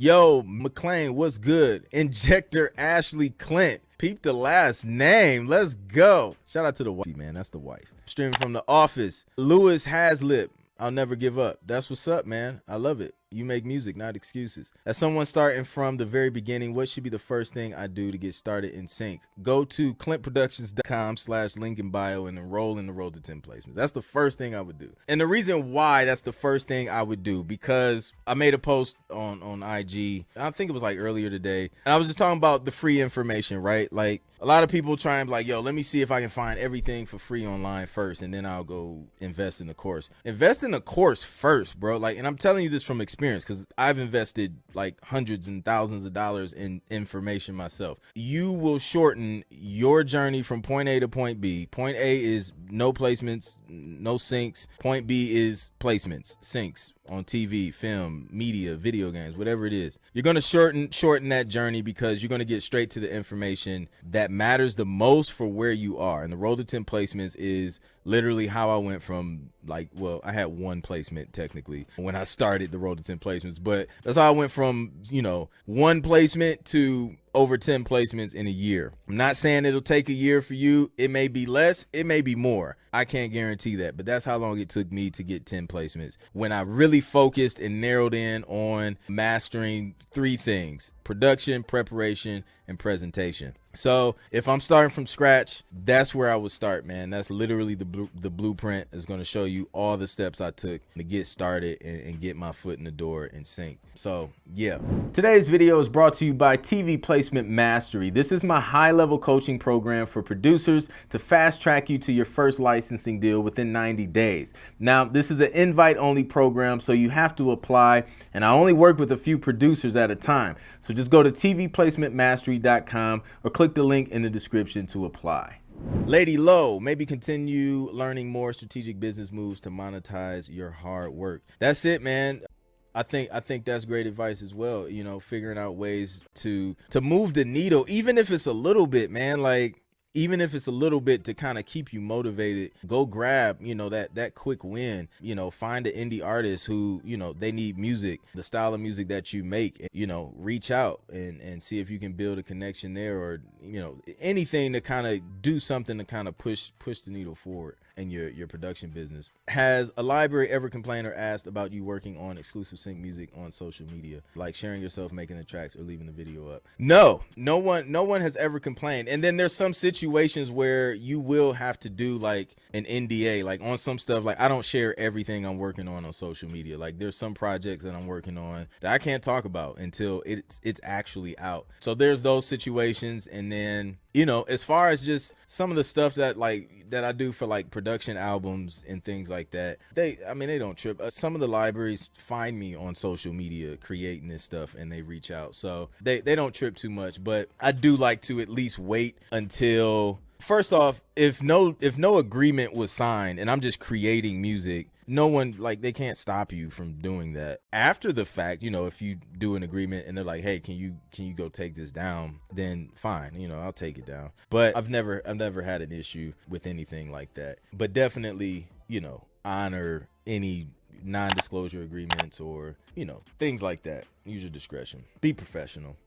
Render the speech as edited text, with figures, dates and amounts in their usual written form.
Yo, McLean, what's good? Injector Ashley Clint. Peep the last name. Let's go. Shout out to the wife, man. That's the wife. Streaming from the office. Lewis Haslip. I'll never give up. That's what's up, man. I love it. You make music, not excuses. As someone starting from the very beginning, what should be the first thing I do to get started in sync? Go to clintproductions.com/link in bio and enroll in the Road to 10 Placements. That's the first thing I would do. And the reason why that's the first thing I would do, because I made a post on IG, I think it was like earlier today, and I was just talking about the free information, right? Like a lot of people try and be like, yo, let me see if I can find everything for free online first, and then I'll go invest in the course. Invest in the course first, bro. Like, and I'm telling you this from experience, because I've invested like hundreds and thousands of dollars in information myself. You will shorten your journey from point A to point B. Point A is no placements, no syncs. Point B is placements, syncs on TV, film, media, video games, whatever it is. You're going to shorten that journey because you're going to get straight to the information that matters the most for where you are. And the Road to 10 Placements is literally how I went from, like, well, I had one placement technically when I started the Road to 10 Placements, but that's how I went from, you know, one placement to over 10 placements in a year. I'm not saying it'll take a year for you. It may be less, it may be more. I can't guarantee that, but that's how long it took me to get 10 placements. When I really focused and narrowed in on mastering three things: production, preparation, and presentation. So if I'm starting from scratch, that's where I would start, man. That's literally the blueprint is going to show you all the steps I took to get started and get my foot in the door and sync. So yeah. Today's video is brought to you by TV Placement Mastery. This is my high-level coaching program for producers to fast track you to your first licensing deal within 90 days. Now, this is an invite-only program, so you have to apply, and I only work with a few producers at a time. So just go to tvplacementmastery.com or click the link in the description to apply. Lady Low, maybe continue learning more strategic business moves to monetize your hard work. That's it, man. I think that's great advice as well. You know, figuring out ways to move the needle, even if it's a little bit, man. Like, even if it's a little bit to kind of keep you motivated. Go grab, you know, that quick win. You know, find an indie artist who, you know, they need music, the style of music that you make. You know, reach out and see if you can build a connection there, or, you know, anything to kind of do something to kind of push the needle forward in your production business. Has a library ever complained or asked about you working on exclusive sync music on social media, like sharing yourself making the tracks or leaving the video up? No one has ever complained. And then there's some situations where you will have to do like an NDA, like on some stuff. Like, I don't share everything I'm working on social media. Like, there's some projects that I'm working on that I can't talk about until it's actually out. So there's those situations. And then, you know, as far as just some of the stuff that I do for like production albums and things like that, they don't trip. Some of the libraries find me on social media creating this stuff and they reach out, so they don't trip too much. But I do like to at least wait until, first off, if no agreement was signed and I'm just creating music, no one, like, they can't stop you from doing that. After the fact, you know, if you do an agreement and they're like, hey, can you go take this down, then fine, you know, I'll take it down. But I've never had an issue with anything like that. But definitely, you know, honor any non-disclosure agreements or, you know, things like that. Use your discretion. Be professional.